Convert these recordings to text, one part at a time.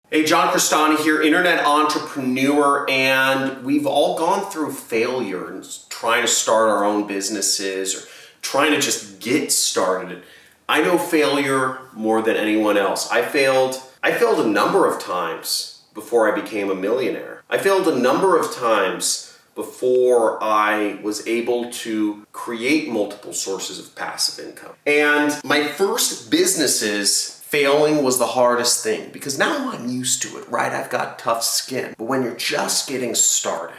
Hey, John Crestani here, internet entrepreneur, and we've all gone through failure and trying to start our own businesses or trying to just get started. I know failure more than anyone else. I failed a number of times before I became a millionaire. I failed a number of times before I was able to create multiple sources of passive income. And my first businesses, failing was the hardest thing because now I'm used to it, right? I've got tough skin. But when you're just getting started,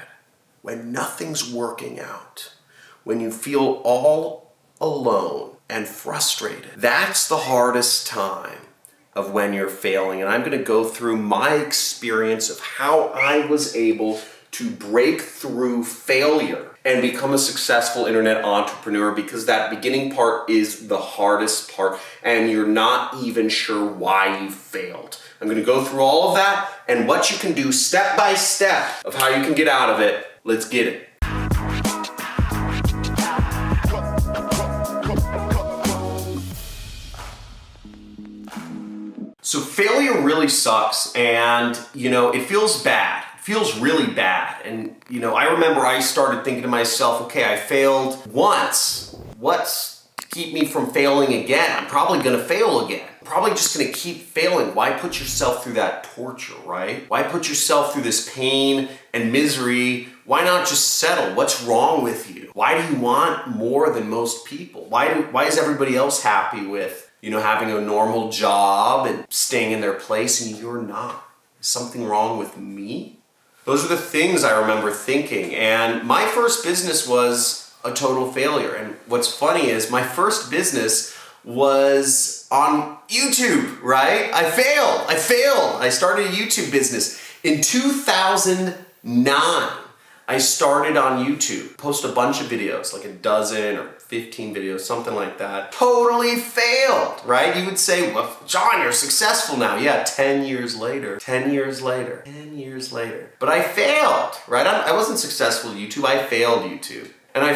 when nothing's working out, when you feel all alone and frustrated, that's the hardest time of when you're failing. And I'm going to go through my experience of how I was able to break through failure and become a successful internet entrepreneur, because that beginning part is the hardest part and you're not even sure why you failed. I'm going to go through all of that and what you can do step by step of how you can get out of it. Let's get it. So failure really sucks, and it feels bad. Feels really bad. And I remember I started thinking to myself, okay, I failed once. What's to keep me from failing again? I'm probably gonna fail again. I'm probably just gonna keep failing. Why put yourself through that torture, right? Why put yourself through this pain and misery? Why not just settle? What's wrong with you? Why do you want more than most people? Why is everybody else happy with having a normal job and staying in their place and you're not? Is something wrong with me? Those are the things I remember thinking, and my first business was a total failure. And what's funny is my first business was on YouTube, right? I failed. I started a YouTube business in 2009. I started on YouTube, post a bunch of videos, like a dozen or 15 videos, something like that. Totally failed, right? You would say, well, John, you're successful now. Yeah, 10 years later. But I failed, right? I wasn't successful at YouTube, I failed YouTube. And I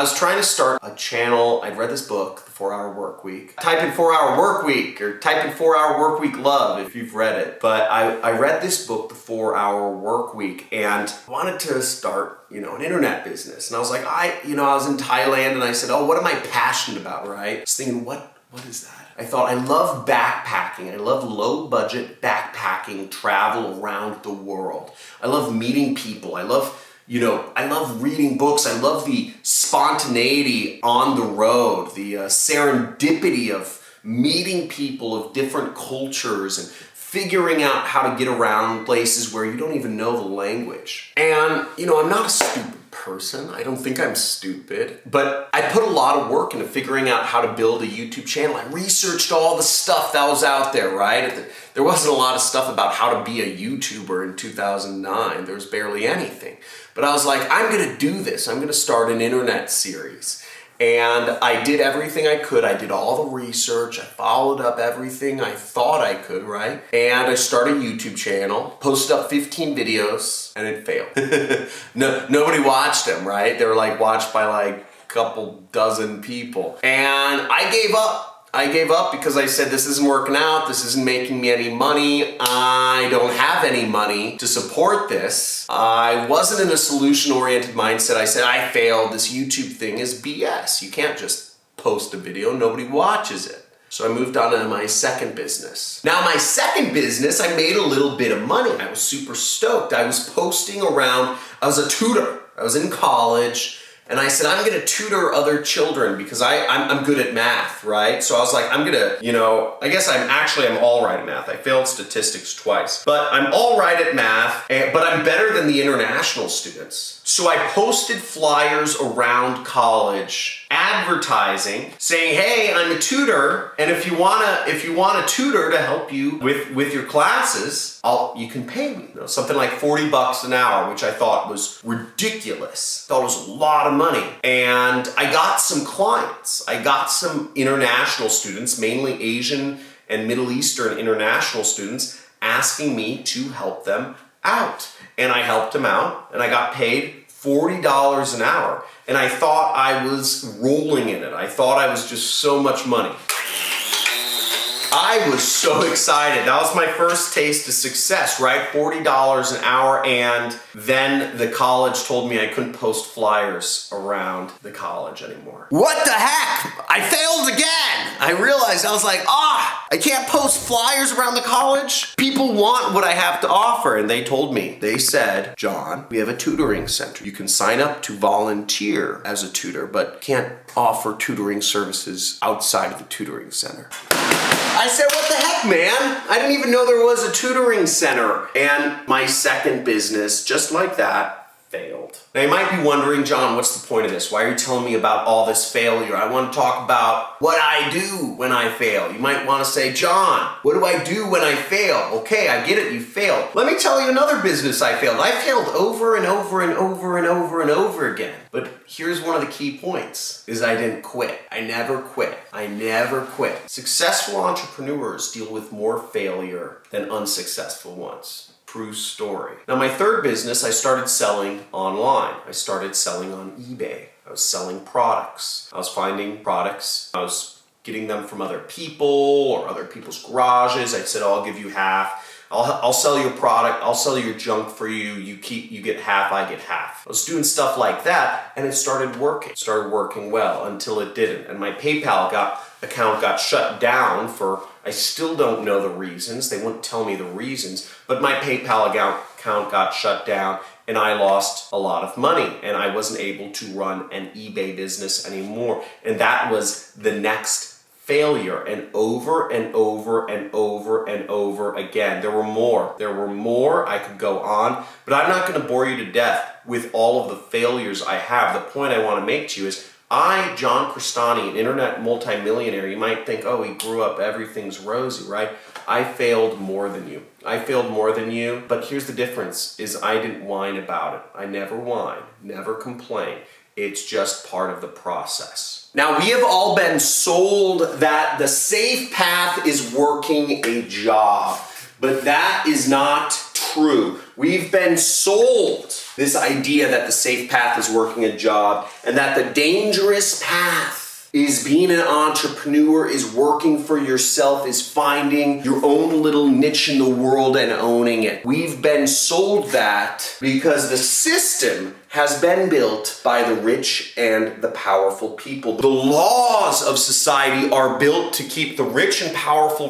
was trying to start a channel. I'd read this book, The 4-Hour Work Week. Type in 4-Hour Work Week or type in 4-Hour Work Week love if you've read it. But I read this book, The 4-Hour Work Week, and wanted to start, an internet business. And I was like, I was in Thailand and I said, oh, what am I passionate about, right? I was thinking, what is that? I thought, I love backpacking. I love low budget backpacking, travel around the world. I love meeting people. I love reading books. I love the spontaneity on the road, the serendipity of meeting people of different cultures and figuring out how to get around places where you don't even know the language. And, I'm not a stupid person. I don't think I'm stupid, but I put a lot of work into figuring out how to build a YouTube channel. I researched all the stuff that was out there, right? There wasn't a lot of stuff about how to be a YouTuber in 2009. There was barely anything. But I was like, I'm gonna do this. I'm gonna start an internet series. And I did everything I could. I did all the research. I followed up everything I thought I could, right? And I started a YouTube channel, posted up 15 videos, and it failed. Nobody watched them, right? They were watched by a couple dozen people. And I gave up. I gave up because I said, this isn't working out. This isn't making me any money. I don't have any money to support this. I wasn't in a solution-oriented mindset. I said, I failed. This YouTube thing is BS. You can't just post a video. Nobody watches it. So I moved on to my second business. Now, my second business, I made a little bit of money. I was super stoked. I was posting around. I was a tutor. I was in college. And I said, I'm gonna tutor other children because I'm good at math, right? So I was like, I'm gonna, I guess I'm all right at math. I failed statistics twice, but I'm all right at math, but I'm better than the international students. So I posted flyers around college advertising saying, hey, I'm a tutor, and if you want a tutor to help you with your classes, you can pay me. Something like $40 an hour, which I thought was ridiculous. I thought it was a lot of money. And I got some clients. I got some international students, mainly Asian and Middle Eastern international students, asking me to help them out. And I helped them out, and I got paid $40 an hour. And I thought I was rolling in it. I thought I was just so much money. I was so excited. That was my first taste of success, right? $40 an hour, and then the college told me I couldn't post flyers around the college anymore. What the heck? I failed again. I realized, I was like, I can't post flyers around the college. People want what I have to offer. And they told me, they said, John, we have a tutoring center. You can sign up to volunteer as a tutor, but can't offer tutoring services outside of the tutoring center. I said, what the heck, man? I didn't even know there was a tutoring center. And my second business, just like that, failed. Now you might be wondering, John, what's the point of this? Why are you telling me about all this failure? I want to talk about what I do when I fail. You might want to say, John, what do I do when I fail? Okay, I get it, you failed. Let me tell you another business I failed. I failed over and over and over and over and over again. But here's one of the key points, is I didn't quit. I never quit. I never quit. Successful entrepreneurs deal with more failure than unsuccessful ones. True story. Now my third business, I started selling online. I started selling on eBay. I was selling products. I was finding products. I was getting them from other people or other people's garages. I said, I'll give you half. I'll sell you a product. I'll sell your junk for you. You get half, I get half. I was doing stuff like that, and it started working. It started working well until it didn't. And my PayPal account got shut down for, I still don't know the reasons. They wouldn't tell me the reasons, but my PayPal account got shut down and I lost a lot of money and I wasn't able to run an eBay business anymore. And that was the next failure, and over and over and over and over again. There were more. I could go on, but I'm not going to bore you to death with all of the failures I have. The point I want to make to you is, John Crestani, an internet multimillionaire, you might think, oh, he grew up, everything's rosy, right? I failed more than you. But here's the difference, is I didn't whine about it. I never whine, never complain. It's just part of the process. Now, we have all been sold that the safe path is working a job, but that is not true. We've been sold this idea that the safe path is working a job and that the dangerous path is being an entrepreneur, is working for yourself, is finding your own little niche in the world and owning it. We've been sold that because the system has been built by the rich and the powerful people. The laws of society are built to keep the rich and powerful,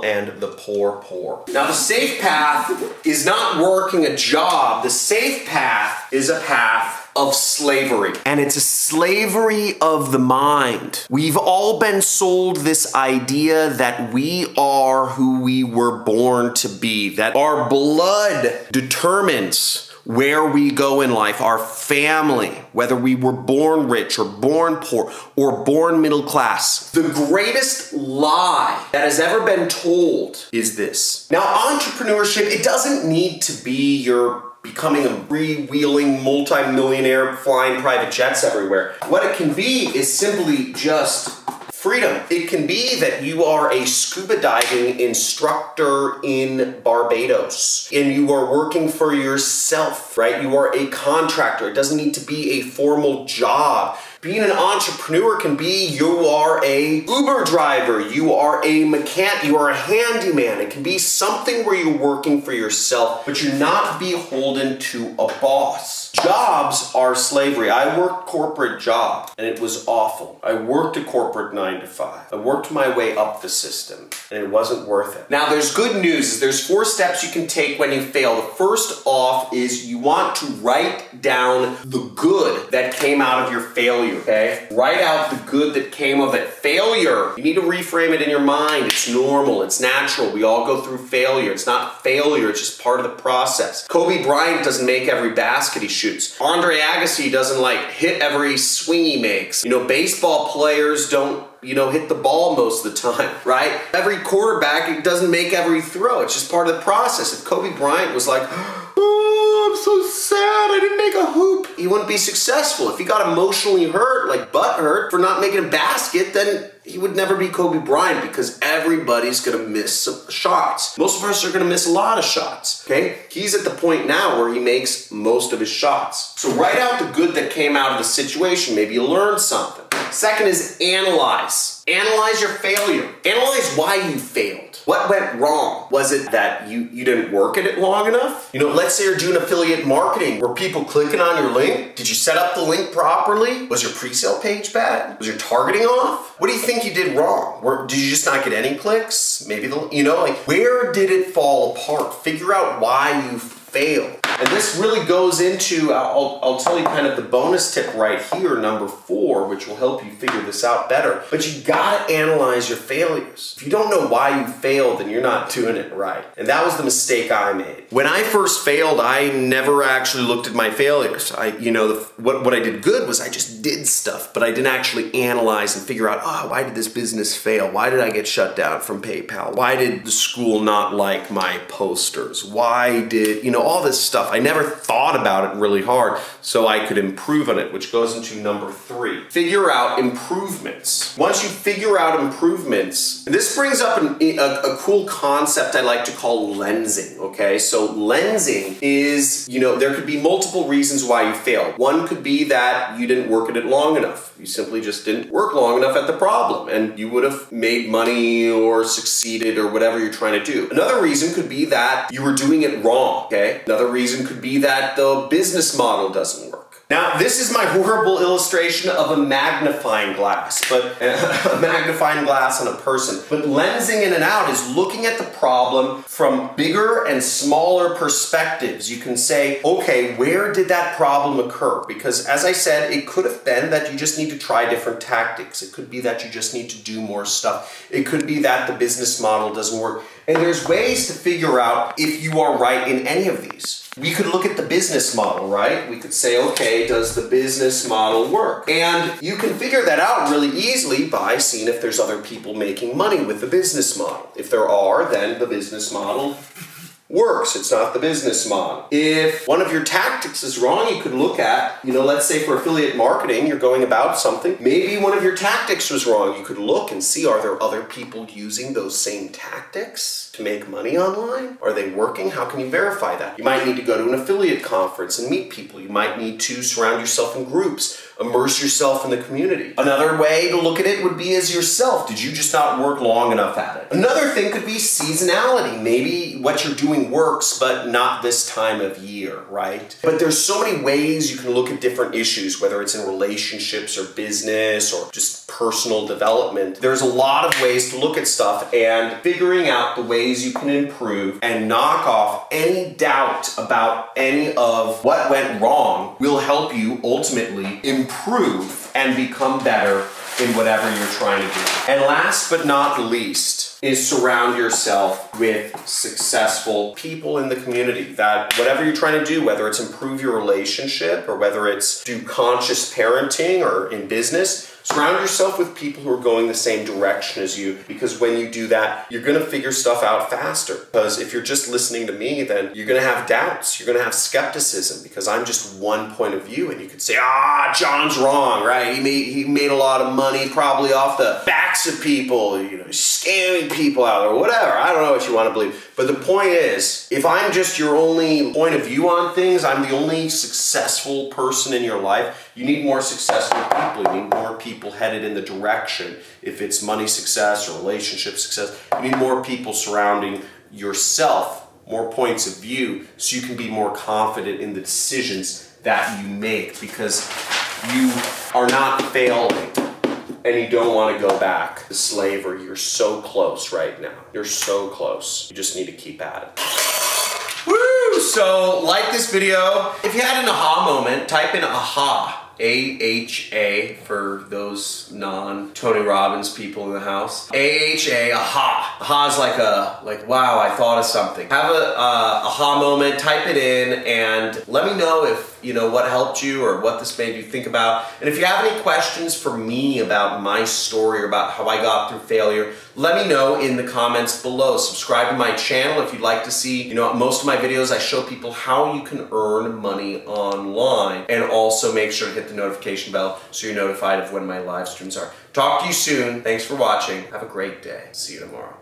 and the poor, poor. Now, the safe path is not working a job. The safe path is a path of slavery. And it's a slavery of the mind. We've all been sold this idea that we are who we were born to be, that our blood determines where we go in life, our family, whether we were born rich or born poor or born middle class. The greatest lie that has ever been told is this. Now, entrepreneurship, it doesn't need to be your becoming a freewheeling multimillionaire flying private jets everywhere. What it can be is simply just freedom. It can be that you are a scuba diving instructor in Barbados and you are working for yourself, right? You are a contractor. It doesn't need to be a formal job. Being an entrepreneur can be you are a Uber driver, you are a mechanic, you are a handyman. It can be something where you're working for yourself, but you're not beholden to a boss. Jobs are slavery. I worked corporate job and it was awful. I worked a corporate 9 to 5. I worked my way up the system and it wasn't worth it. Now there's good news. There's 4 steps you can take when you fail. The first off is you want to write down the good that came out of your failure. Okay? Write out the good that came of it. Failure. You need to reframe it in your mind. It's normal. It's natural. We all go through failure. It's not failure. It's just part of the process. Kobe Bryant doesn't make every basket he shoots. Andre Agassi doesn't hit every swing he makes. Baseball players don't hit the ball most of the time, right? Every quarterback doesn't make every throw. It's just part of the process. If Kobe Bryant was like, oh, I'm so sad, I didn't make a hoop, he wouldn't be successful. If he got emotionally hurt, like butt hurt, for not making a basket, then he would never be Kobe Bryant because everybody's going to miss some shots. Most of us are going to miss a lot of shots, okay? He's at the point now where he makes most of his shots. So write out the good that came out of the situation. Maybe you learned something. Second is analyze. Analyze your failure. Analyze why you failed. What went wrong? Was it that you didn't work at it long enough? Let's say you're doing affiliate marketing. Were people clicking on your link? Did you set up the link properly? Was your pre-sale page bad? Was your targeting off? What do you think you did wrong? Did you just not get any clicks? Maybe, where did it fall apart? Figure out why you failed. And this really goes into, I'll tell you kind of the bonus tip right here, number 4, which will help you figure this out better. But you gotta analyze your failures. If you don't know why you failed, then you're not doing it right. And that was the mistake I made. When I first failed, I never actually looked at my failures. What I did good was I just did stuff, but I didn't actually analyze and figure out, why did this business fail? Why did I get shut down from PayPal? Why did the school not like my posters? Why did, all this stuff. I never thought about it really hard so I could improve on it, which goes into number 3. Figure out improvements. Once you figure out improvements, this brings up a cool concept I like to call lensing, okay? So lensing is, there could be multiple reasons why you failed. One could be that you didn't work at it long enough. You simply just didn't work long enough at the problem and you would have made money or succeeded or whatever you're trying to do. Another reason could be that you were doing it wrong, okay? Another reason could be that the business model doesn't work. Now, this is my horrible illustration of a magnifying glass, but a magnifying glass on a person. But lensing in and out is looking at the problem from bigger and smaller perspectives. You can say, okay, where did that problem occur? Because as I said, it could have been that you just need to try different tactics. It could be that you just need to do more stuff. It could be that the business model doesn't work. And there's ways to figure out if you are right in any of these. We could look at the business model, right? We could say, okay, does the business model work? And you can figure that out really easily by seeing if there's other people making money with the business model. If there are, then the business model works. It's not the business model. If one of your tactics is wrong, you could look at, let's say for affiliate marketing, you're going about something. Maybe one of your tactics was wrong. You could look and see, are there other people using those same tactics to make money online? Are they working? How can you verify that? You might need to go to an affiliate conference and meet people. You might need to surround yourself in groups, immerse yourself in the community. Another way to look at it would be as yourself. Did you just not work long enough at it? Another thing could be seasonality. Maybe what you're doing works, but not this time of year, right? But there's so many ways you can look at different issues, whether it's in relationships or business or just personal development. There's a lot of ways to look at stuff, and figuring out the ways you can improve and knock off any doubt about any of what went wrong will help you ultimately improve and become better in whatever you're trying to do. And last but not least is surround yourself with successful people in the community. That whatever you're trying to do, whether it's improve your relationship or whether it's do conscious parenting or in business, surround yourself with people who are going the same direction as you, because when you do that, you're going to figure stuff out faster. Because if you're just listening to me, then you're going to have doubts, you're going to have skepticism, because I'm just one point of view, and you could say, John's wrong, right? He made a lot of money probably off the backs of people, scamming people out or whatever. I don't know what you want to believe. But the point is, if I'm just your only point of view on things, I'm the only successful person in your life, you need more successful people. You need more people headed in the direction. If it's money success or relationship success, you need more people surrounding yourself, more points of view, so you can be more confident in the decisions that you make, because you are not failing and you don't want to go back to slavery. You're so close right now. You're so close. You just need to keep at it. Woo! So, like this video. If you had an aha moment, type in aha. A-H-A for those non-Tony Robbins people in the house. A-H-A, aha. Aha is like wow, I thought of something. Have a aha moment, type it in, and let me know if, what helped you or what this made you think about. And if you have any questions for me about my story or about how I got through failure, let me know in the comments below. Subscribe to my channel if you'd like to see, most of my videos I show people how you can earn money online, and also make sure to hit the notification bell so you're notified of when my live streams are. Talk to you soon. Thanks for watching. Have a great day. See you tomorrow.